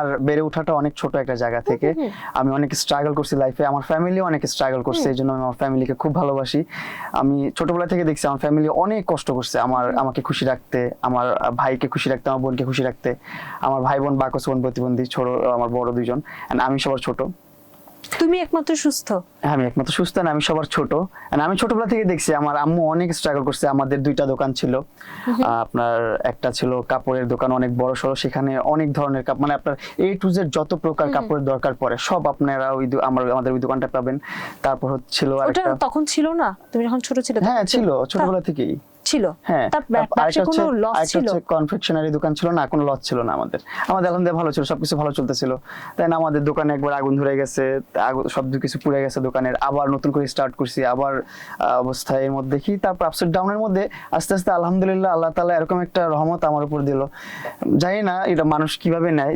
আর বেড়ে ওঠাটা অনেক ছোট একটা জায়গা থেকে। আমি অনেক স্ট্রাগল করছি লাইফে, আমার ফ্যামিলি অনেক স্ট্রাগল করছে, এই জন্য আমি আমার ফ্যামিলিকে খুব ভালোবাসি। আমি ছোটবেলা থেকে দেখছি আমার ফ্যামিলি অনেক কষ্ট করছে আমাকে খুশি রাখতে, আমার ভাইকে খুশি রাখতে, আমার বোনকে খুশি রাখতে। আমার ভাই বোন বাকস বোন প্রতিবন্ধী, ছোট আমার বড় দুইজন, and আমি সবার ছোট। তুমি একমাত্র সুস্থ? হ্যাঁ, আমি একমাত্র সুস্থ না, আমি সবার ছোট। And আমি ছোটবেলা থেকে দেখছি আমার আম্মু অনেক স্ট্রাগল করছে। আমাদের দুইটা দোকান ছিল, আপনার একটা ছিল কাপড়ের দোকান, অনেক বড় সড়ো, সেখানে অনেক ধরনের মানে আপনার A to Z যত প্রকার কাপড়ের দরকার পড়ে সব আপনারা আমাদের ওই দোকানটা পাবেন। তারপর হচ্ছিল ওটা আরেকটা, তখন ছিল না, তুমি যখন ছোট ছিলে? হ্যাঁ ছিল, ছোটবেলা থেকেই ছিল। হ্যাঁ। তার ব্যবসায় কোনো লস ছিল? কনফেকশনারি দোকান ছিল না, কোনো লস ছিল না আমাদের আলহামদুলিল্লাহ ভালো ছিল, সবকিছু ভালো চলতেছিল। তাই না, আমাদের দোকানে একবার আগুন ধরে গেছে, সব কিছু পুড়ে গেছে দোকানের, আবার নতুন করে স্টার্ট করছি, আবার অবস্থায় এর মধ্যে দেখি, তারপর আপসেট ডাউনের মধ্যে আস্তে আস্তে আলহামদুলিল্লাহ আল্লাহ তাআলা এরকম একটা রহমত আমার উপর দিল। জানি না এটা মানুষ কিভাবে নেয়।